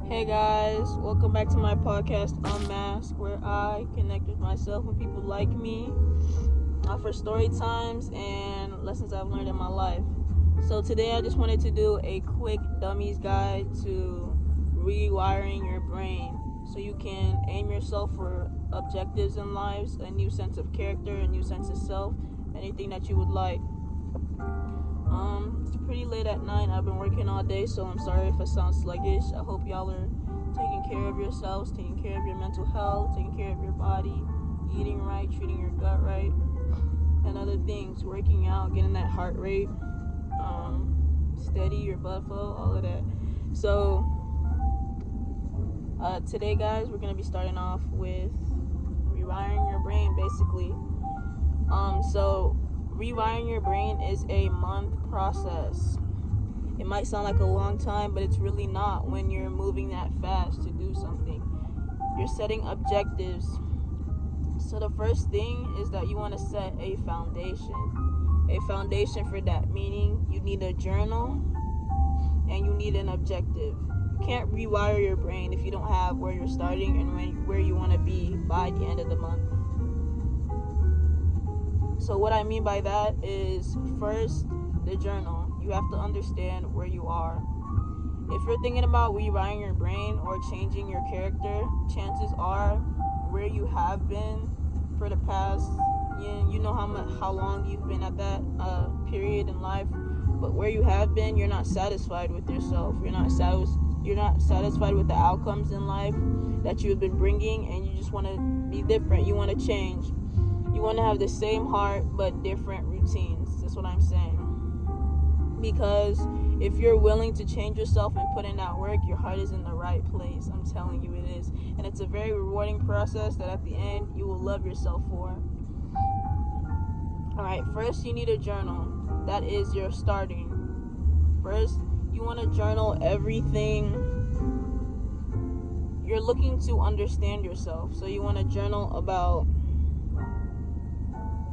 Hey guys, welcome back to my podcast, UNMASK, where I connect with myself and people like me, for story times and lessons I've learned in my life. So today I just wanted to do a quick dummies guide to rewiring your brain so you can aim yourself for objectives in life, a new sense of character, a new sense of self, anything that you would like. It's pretty late at night. I've been working all day, so I'm sorry if I sound sluggish. I hope y'all are taking care of yourselves, taking care of your mental health, taking care of your body, eating right, treating your gut right, and other things, working out, getting that heart rate steady, your blood flow, all of that. So today, guys, we're going to be starting off with rewiring your brain, basically. So rewiring your brain is a month process. It might sound like a long time, but it's really not when you're moving that fast to do something. You're setting objectives. So the first thing is that you want to set a foundation. A foundation for that, meaning you need a journal and you need an objective. You can't rewire your brain if you don't have where you're starting and where you want to be by the end of the month. So what I mean by that is, first, the journal. You have to understand where you are. If you're thinking about rewiring your brain or changing your character, chances are where you have been for the past, you know how long you've been at that period in life, but where you have been, you're not satisfied with yourself. You're not satisfied with the outcomes in life that you've been bringing, and you just want to be different. You want to change. You want to have the same heart but different routines. That's what I'm saying. Because if you're willing to change yourself and put in that work, your heart is in the right place. I'm telling you, it is. And it's a very rewarding process that at the end you will love yourself for. Alright, first you need a journal. That is your starting. First, you want to journal everything. You're looking to understand yourself. So you want to journal about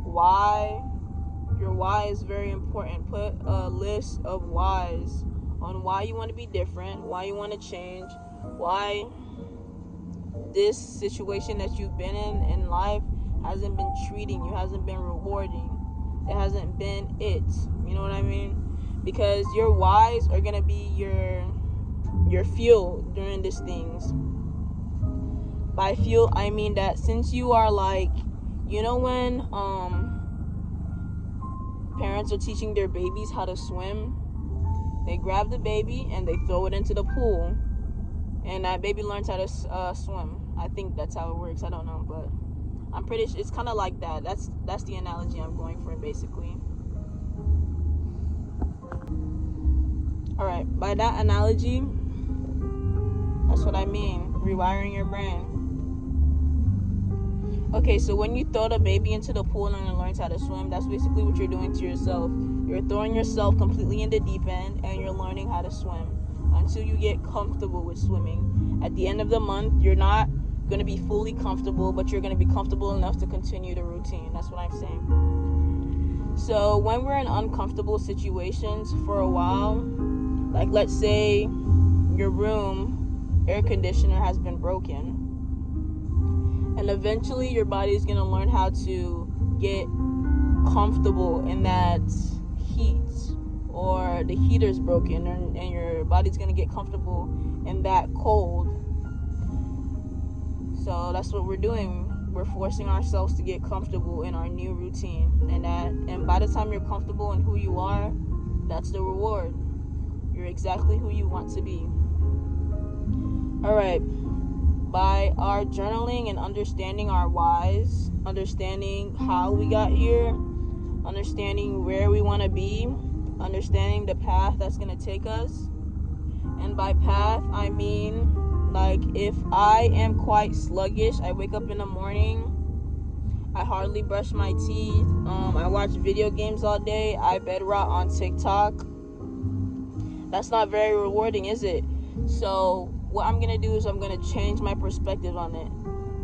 why. Your why is very important. Put a list of whys on why you want to be different, why you want to change, why this situation that you've been in life hasn't been treating you, hasn't been rewarding. It hasn't been it. You know what I mean? Because your whys are going to be your fuel during these things. By fuel, I mean that since you are like, when parents are teaching their babies how to swim, they grab the baby and they throw it into the pool, and that baby learns how to swim. I think that's how it works. I don't know, but I'm pretty sure it's kind of like that. That's the analogy I'm going for, basically. Alright, by that analogy, that's what I mean, rewiring your brain. Okay, so when you throw the baby into the pool and it learns how to swim, that's basically what you're doing to yourself. You're throwing yourself completely in the deep end and you're learning how to swim until you get comfortable with swimming. At the end of the month, you're not going to be fully comfortable, but you're going to be comfortable enough to continue the routine. That's what I'm saying. So when we're in uncomfortable situations for a while, like let's say your room air conditioner has been broken, and eventually your body is going to learn how to get comfortable in that heat, or the heater's broken and your body's going to get comfortable in that cold. So that's what we're doing. We're forcing ourselves to get comfortable in our new routine. And by the time you're comfortable in who you are, that's the reward. You're exactly who you want to be. Alright. By our journaling and understanding our whys, understanding how we got here, understanding where we want to be, understanding the path that's going to take us. And by path, I mean, like, if I am quite sluggish, I wake up in the morning, I hardly brush my teeth, I watch video games all day, I bed rot on TikTok. That's not very rewarding, is it? So what I'm gonna do is I'm gonna change my perspective on it.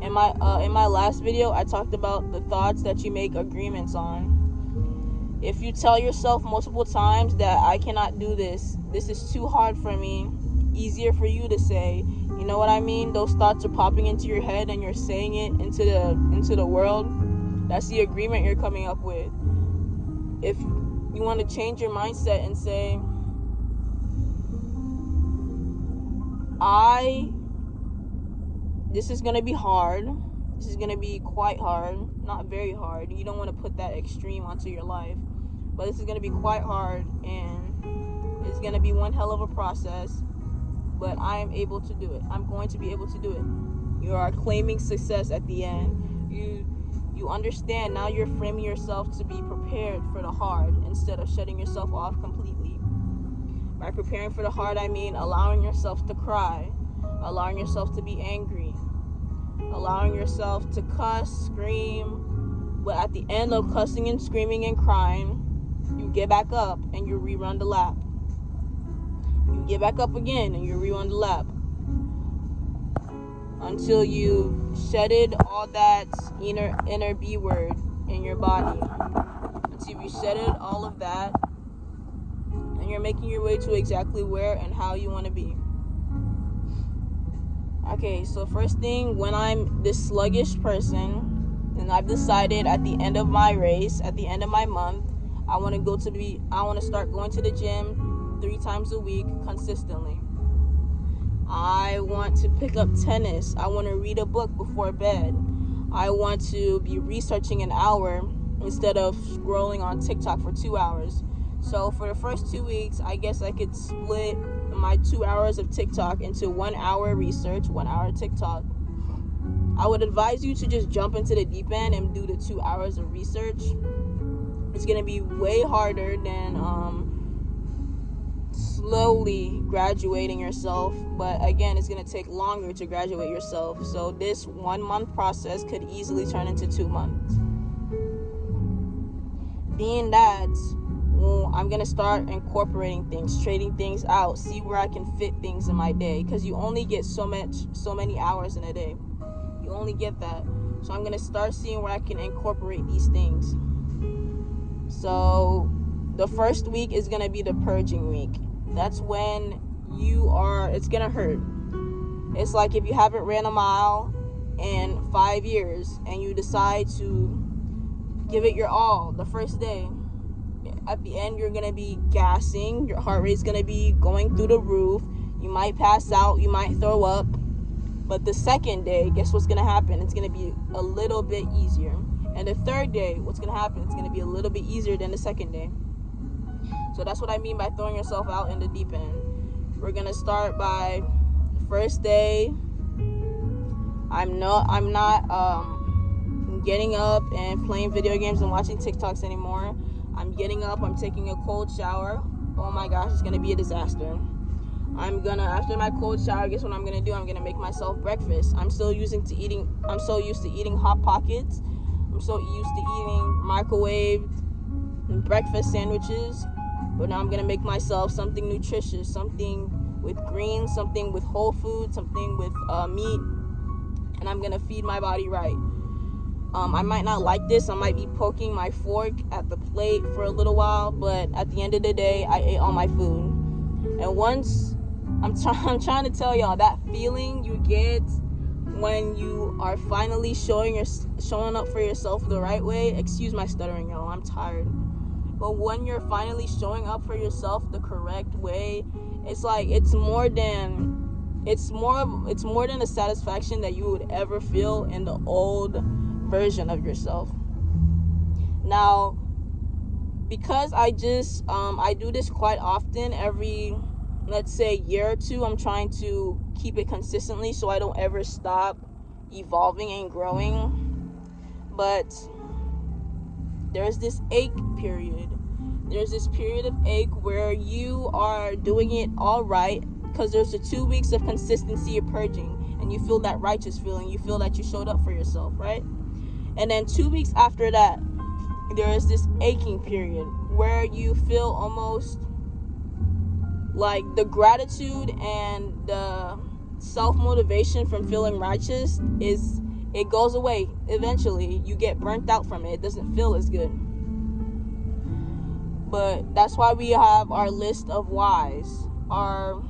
In my last video, I talked about the thoughts that you make agreements on. If you tell yourself multiple times that I cannot do this, this is too hard for me, easier for you to say. You know what I mean? Those thoughts are popping into your head and you're saying it into the world. That's the agreement you're coming up with. If you want to change your mindset and say, this is going to be hard. This is going to be quite hard. Not very hard. You don't want to put that extreme onto your life. But this is going to be quite hard, and it's going to be one hell of a process. But I am able to do it. I'm going to be able to do it. You are claiming success at the end. You understand. Now you're framing yourself to be prepared for the hard instead of shutting yourself off completely. By preparing for the hard, I mean allowing yourself to cry, allowing yourself to be angry, allowing yourself to cuss, scream. But at the end of cussing and screaming and crying, you get back up and you rerun the lap. You get back up again and you rerun the lap. Until you shedded all that inner B word in your body. Until you shedded all of that, and you're making your way to exactly where and how you want to be. Okay, so first thing, when I'm this sluggish person, and I've decided at the end of my race, at the end of my month, I want to start going to the gym 3 times a week consistently. I want to pick up tennis. I want to read a book before bed. I want to be researching an hour instead of scrolling on TikTok for 2 hours. So for the first 2 weeks, I guess I could split my 2 hours of TikTok into 1 hour research, 1 hour TikTok. I would advise you to just jump into the deep end and do the 2 hours of research. It's going to be way harder than slowly graduating yourself, but again, it's going to take longer to graduate yourself. So this 1 month process could easily turn into 2 months. Being that, I'm going to start incorporating things, trading things out, see where I can fit things in my day, because you only get so many hours in a day. You only get that. So I'm going to start seeing where I can incorporate these things. So the first week is going to be the purging week. That's when it's going to hurt. It's like if you haven't ran a mile in 5 years and you decide to give it your all the first day. At the end, you're going to be gassing. Your heart rate's going to be going through the roof. You might pass out. You might throw up. But the second day, guess what's going to happen? It's going to be a little bit easier. And the third day, what's going to happen? It's going to be a little bit easier than the second day. So that's what I mean by throwing yourself out in the deep end. We're going to start by the first day. I'm not getting up and playing video games and watching TikToks anymore. I'm getting up, I'm taking a cold shower. Oh my gosh, it's going to be a disaster. After my cold shower, guess what I'm going to do? I'm going to make myself breakfast. I'm so used to eating Hot Pockets. I'm so used to eating microwaved breakfast sandwiches. But now I'm going to make myself something nutritious, something with greens, something with whole food, something with meat. And I'm going to feed my body right. I might not like this. I might be poking my fork at the plate for a little while. But at the end of the day, I ate all my food. And once, I'm trying to tell y'all, that feeling you get when you are finally showing up for yourself the right way. Excuse my stuttering, y'all. I'm tired. But when you're finally showing up for yourself the correct way, it's like it's more than a satisfaction that you would ever feel in the old version of yourself. Now, because I do this quite often, every, let's say, year or two, I'm trying to keep it consistently so I don't ever stop evolving and growing. But there's this ache period. There's this period of ache where you are doing it all right because there's the 2 weeks of consistency of purging, and you feel that righteous feeling. You feel that you showed up for yourself, right? And then 2 weeks after that, there is this aching period where you feel almost like the gratitude and the self-motivation from feeling righteous it goes away eventually. You get burnt out from it. It doesn't feel as good. But that's why we have our list of whys, our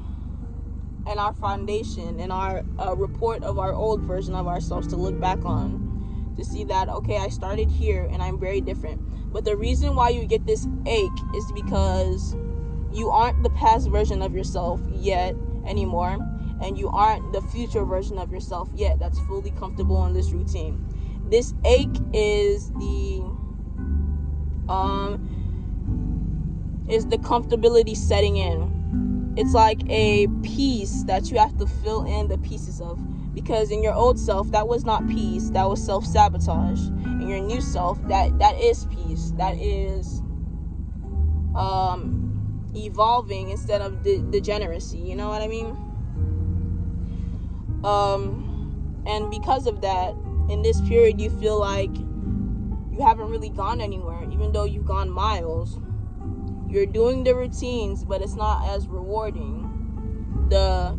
and our foundation and our report of our old version of ourselves to look back on, to see that, okay, I started here and I'm very different. But the reason why you get this ache is because you aren't the past version of yourself yet anymore, and you aren't the future version of yourself yet that's fully comfortable in this routine. This ache is the comfortability setting in. It's like a piece that you have to fill in the pieces of, because in your old self, that was not peace, that was self-sabotage. In your new self, that is peace, that is evolving instead of degeneracy, you know what I mean? And because of that, in this period, you feel like you haven't really gone anywhere, even though you've gone miles. You're doing the routines, but it's not as rewarding. The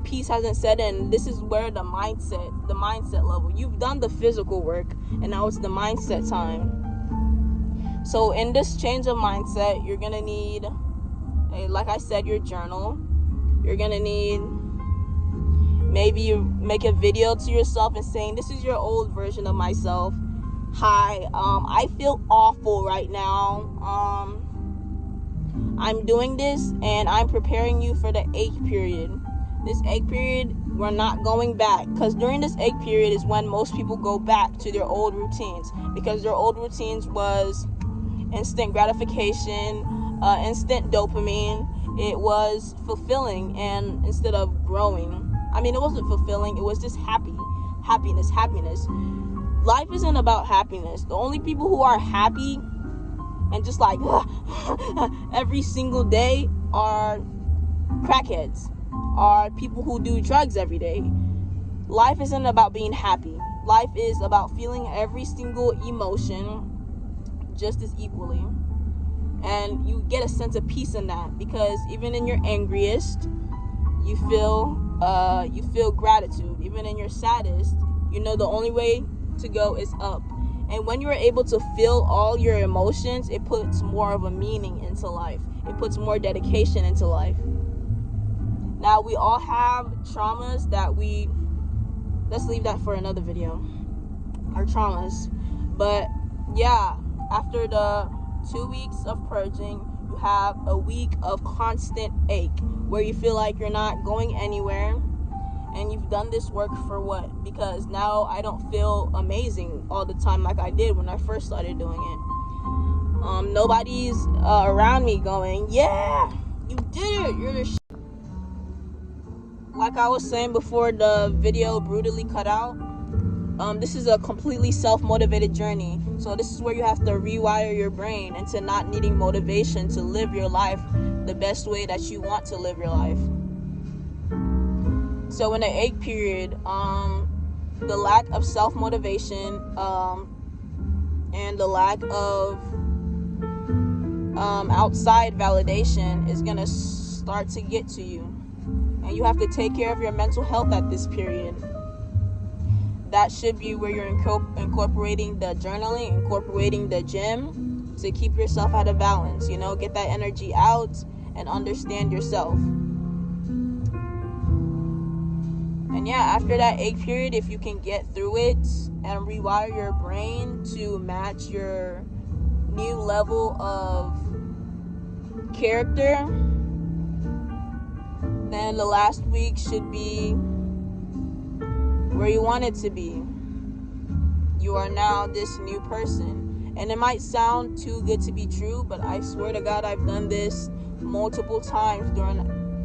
peace hasn't set in. This is where the mindset level. You've done the physical work, and now it's the mindset time. So in this change of mindset, you're gonna need, like I said, your journal. You're gonna need, maybe you make a video to yourself and saying, this is your old version of myself. Hi, I feel awful right now. I'm doing this and I'm preparing you for the ache period. This ache period, we're not going back, because during this ache period is when most people go back to their old routines, because their old routines was instant gratification, instant dopamine. It was fulfilling, and instead of growing, I mean, it wasn't fulfilling, it was just happiness. Life isn't about happiness. The only people who are happy and just like every single day are crackheads, are people who do drugs every day. Life isn't about being happy. Life is about feeling every single emotion just as equally, and you get a sense of peace in that, because even in your angriest, you feel gratitude. Even in your saddest, you know the only way to go is up. And when you're able to feel all your emotions, it puts more of a meaning into life. It puts more dedication into life. Now, we all have traumas that let's leave that for another video, our traumas. But yeah, after the 2 weeks of purging, you have a week of constant ache where you feel like you're not going anywhere. And you've done this work for what? Because now I don't feel amazing all the time like I did when I first started doing it. Nobody's around me going, yeah, you did it, you're the shit. Like I was saying before the video brutally cut out, this is a completely self-motivated journey. So this is where you have to rewire your brain into not needing motivation to live your life the best way that you want to live your life. So in the ache period, the lack of self-motivation and the lack of outside validation is going to start to get to you. And you have to take care of your mental health at this period. That should be where you're incorporating the journaling, incorporating the gym to keep yourself at a balance, you know, get that energy out and understand yourself. And yeah, after that ache period, if you can get through it and rewire your brain to match your new level of character, then the last week should be where you want it to be. You are now this new person. And it might sound too good to be true, but I swear to God, I've done this multiple times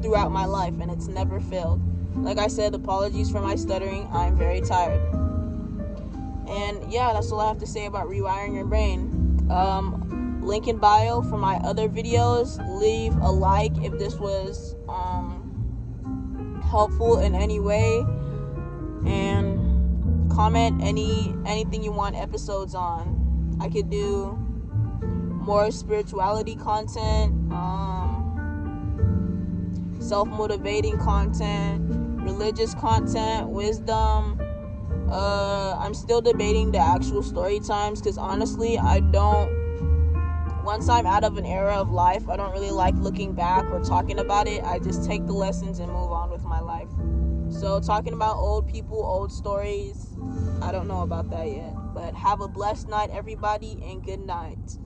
throughout my life, and it's never failed. Like I said, apologies for my stuttering. I'm very tired. And yeah, that's all I have to say about rewiring your brain. Link in bio for my other videos. Leave a like if this was helpful in any way, and comment anything you want episodes on. I could do more spirituality content, self-motivating content, religious content, wisdom. I'm still debating the actual story times, because honestly, I don't once I'm out of an era of life, I don't really like looking back or talking about it. I just take the lessons and move on with my life. So talking about old people, old stories, I don't know about that yet. But have a blessed night, everybody, and good night.